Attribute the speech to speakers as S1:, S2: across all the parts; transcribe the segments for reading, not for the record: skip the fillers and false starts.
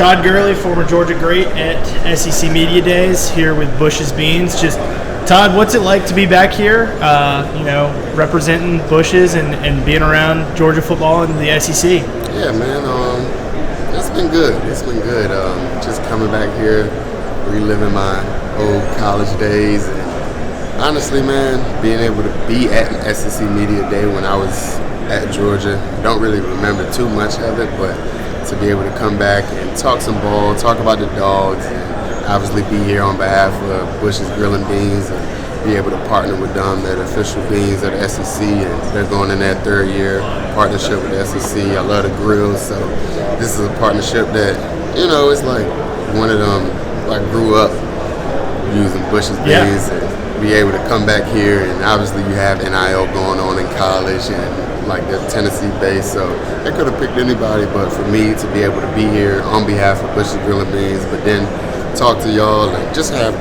S1: Todd Gurley, former Georgia great at SEC Media Days, here with Bush's Beans. Just, Todd, what's it like to be back here, representing Bush's and being around Georgia football and the SEC?
S2: Yeah, man, it's been good. Just coming back here, reliving my old college days. And honestly, man, being able to be at an SEC Media Day when I was at Georgia, don't really remember too much of it, but to be able to come back and talk some ball, talk about the Dogs, and obviously be here on behalf of Bush's Grill and Beans and be able to partner with them. They're the official beans of the SEC, and they're going in their third year partnership with the SEC. I love the grills, so this is a partnership that, it's like one of them, like, grew up using Bush's Beans and be able to come back here, and obviously you have NIL going on in college and like the Tennessee base, so they could have picked anybody, but for me to be able to be here on behalf of Bush's Grill and Beans, but then talk to y'all and just have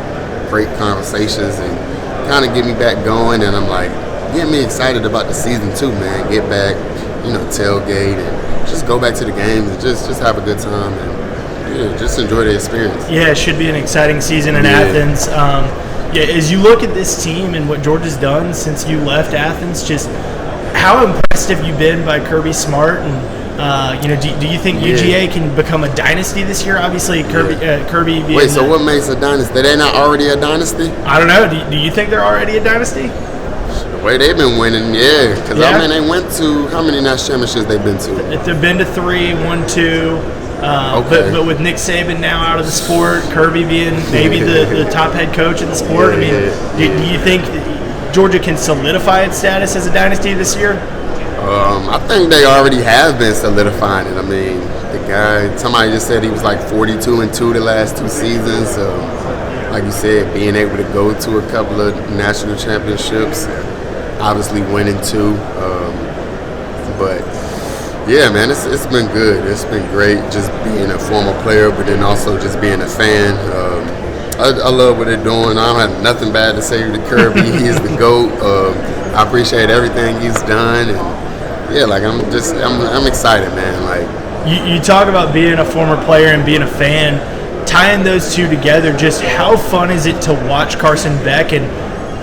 S2: great conversations and kind of get me back going, and I'm like, get me excited about the season too, man. Get back, tailgate and just go back to the games and just have a good time and just enjoy the experience.
S1: Yeah, it should be an exciting season in Athens. As you look at this team and what Georgia's done since you left Athens, just how impressed have you been by Kirby Smart? And do you think UGA can become a dynasty this year? Obviously, Kirby.
S2: Wait, so what makes a dynasty? They're not already a dynasty?
S1: I don't know. Do you think they're already a dynasty?
S2: The way they've been winning, because they went to how many national championships they've been to?
S1: They've been to 3, won 2. But with Nick Saban now out of the sport, Kirby being maybe the top head coach of the sport, do you think Georgia can solidify its status as a dynasty this year?
S2: I think they already have been solidifying it. I mean, the guy, somebody just said he was like 42-2 the last 2 seasons. So, like you said, being able to go to a couple of national championships, obviously winning 2. But yeah, man, it's been good. It's been great just being a former player, but then also just being a fan. I love what they're doing. I don't have nothing bad to say to Kirby. He is the GOAT. I appreciate everything he's done, and I'm excited, man. Like
S1: you talk about being a former player and being a fan, tying those two together. Just how fun is it to watch Carson Beck, and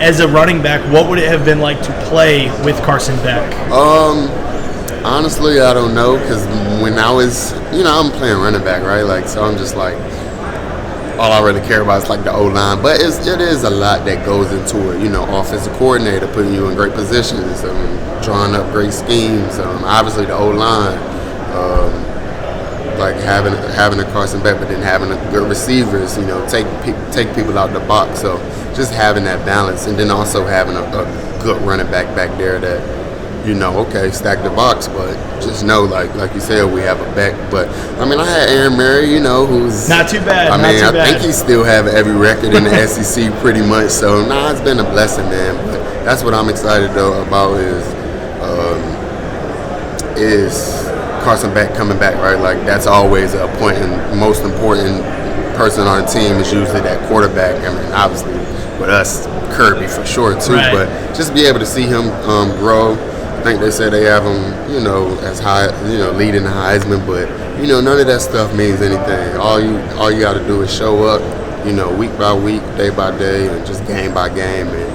S1: as a running back, what would it have been like to play with Carson Beck?
S2: Honestly, I don't know, because when I was, I'm playing running back, right? Like, so I'm just like, all I really care about is like the O-line, but it is a lot that goes into it. Offensive coordinator putting you in great positions, drawing up great schemes. Obviously the O-line, like having a Carson Beck, but then having good receivers. Take people out the box. So just having that balance, and then also having a good running back there that. Stack the box, but just know, like you said, we have a back. But I mean, I had Aaron Murray, who's
S1: not too bad.
S2: I think he still have every record in the SEC pretty much. So it's been a blessing, man. But that's what I'm excited though about is Carson Beck coming back, right? Like that's always a point, and most important person on the team is usually that quarterback. I mean, obviously with us, Kirby for sure too. Right. But just be able to see him grow. I think they said they have him, as high, leading the Heisman, but none of that stuff means anything. All you got to do is show up, week by week, day by day, and just game by game, and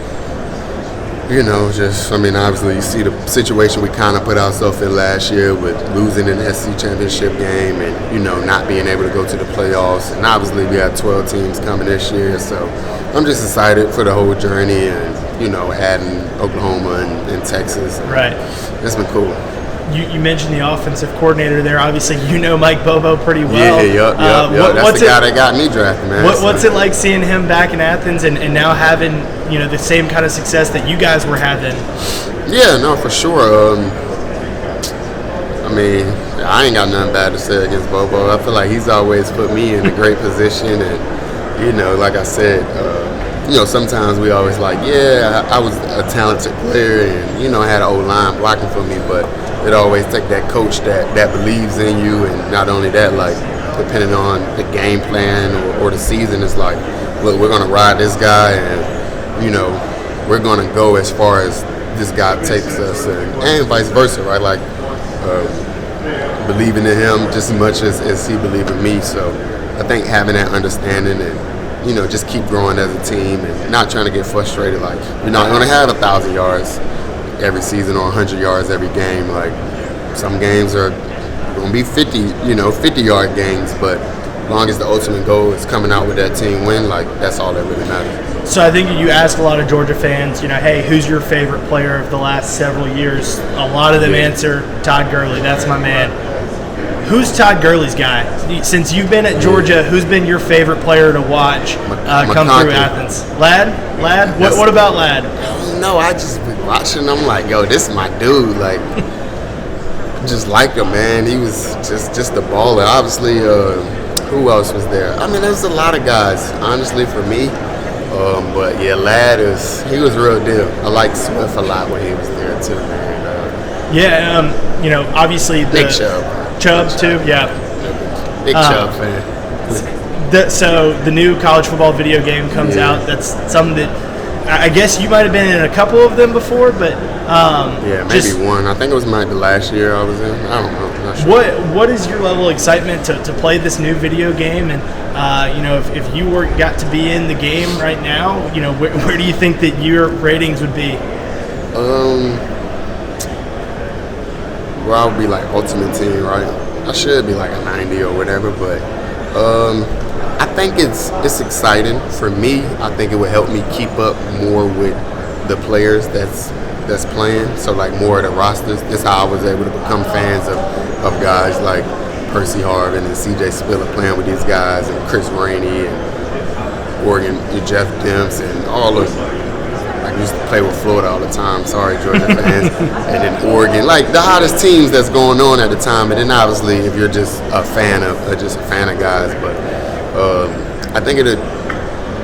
S2: obviously you see the situation we kind of put ourselves in last year with losing in the SEC championship game, and not being able to go to the playoffs, and obviously we have 12 teams coming this year, so I'm just excited for the whole journey, and adding Oklahoma and Texas.
S1: Right.
S2: It's been cool.
S1: You mentioned the offensive coordinator there. Obviously, Mike Bobo pretty well.
S2: Yeah. That's the guy that got me drafted, man.
S1: What's it like seeing him back in Athens and now having, the same kind of success that you guys were having?
S2: Yeah, no, for sure. I mean, I ain't got nothing bad to say against Bobo. I feel like he's always put me in a great position, and, like I said, sometimes we always like, I was a talented player and, I had an O-line blocking for me, but it always take that coach that believes in you, and not only that, like, depending on the game plan or the season, it's like, look, we're going to ride this guy and, we're going to go as far as this guy takes us and vice versa, right? Like, believing in him just as much as he believed in me. So I think having that understanding and, you know, just keep growing as a team and not trying to get frustrated. Like, you're not going to have 1,000 yards every season or 100 yards every game. Like, some games are going to be 50-yard games, but as long as the ultimate goal is coming out with that team win, like, that's all that really matters.
S1: So I think you ask a lot of Georgia fans, you know, hey, who's your favorite player of the last several years? A lot of them answer Todd Gurley. That's my man. Who's Todd Gurley's guy? Since you've been at Georgia, who's been your favorite player to watch come through Athens? Lad? What about Lad?
S2: No, I just been watching. I'm like, yo, this is my dude. Like, just like him, man. He was just a baller. Obviously, who else was there? I mean, there's a lot of guys, honestly, for me. But yeah, Lad he was real deal. I liked Swift a lot when he was there too, man.
S1: Yeah, you know, obviously
S2: Big Chubb
S1: too, yeah.
S2: Big Chubb fan.
S1: So the new college football video game comes out. That's something that I guess you might have been in a couple of them before, but
S2: yeah, maybe one. I think it was the last year I was in. I don't know. I'm not sure.
S1: What is your level of excitement to play this new video game? And you know, if you got to be in the game right now, you know, where do you think that your ratings would be?
S2: Well, I would be like Ultimate Team, right? I should be like a 90 or whatever, but I think it's exciting for me. I think it would help me keep up more with the players that's playing. So like more of the rosters. This is how I was able to become fans of guys like Percy Harvin and C.J. Spiller playing with these guys, and Chris Rainey and Oregon, Jeff Demps, and all of them. I used to play with Florida all the time. Sorry, Georgia fans. And then Oregon, like the hottest teams that's going on at the time. And then obviously, if you're just a fan of guys, but I think it'll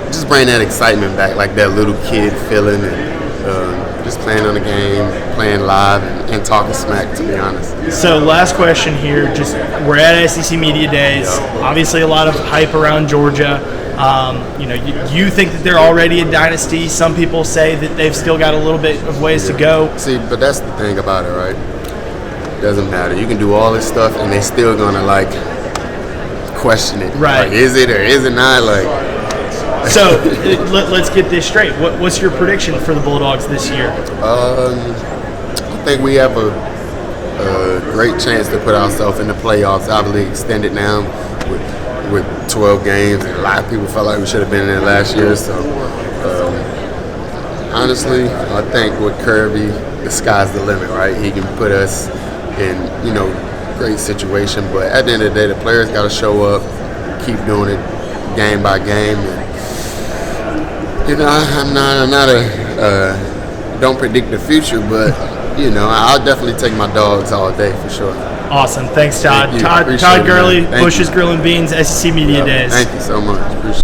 S2: just bring that excitement back, like that little kid feeling, and just playing on the game, playing live, and talking smack. To be honest.
S1: So last question here. Just we're at SEC Media Days. Obviously, a lot of hype around Georgia. You know, you think that they're already a dynasty. Some people say that they've still got a little bit of ways to go.
S2: See, but that's the thing about it, right? Doesn't matter. You can do all this stuff, and they still gonna like question it.
S1: Right?
S2: Like, is it or is it not? Like.
S1: So let's get this straight. What's your prediction for the Bulldogs this year?
S2: I think we have a great chance to put ourselves in the playoffs. Obviously extended now with 12 games, and a lot of people felt like we should have been in there last year. So, honestly, I think with Kirby, the sky's the limit, right? He can put us in, you know, great situation. But at the end of the day, the players got to show up, keep doing it game by game. And, you know, I'm not don't predict the future, but you know, I'll definitely take my dogs all day for sure.
S1: Awesome. Thanks, Todd.
S2: Todd
S1: Gurley, Bush's Grill and Beans, SEC Media Days.
S2: Thank you so much. Appreciate it.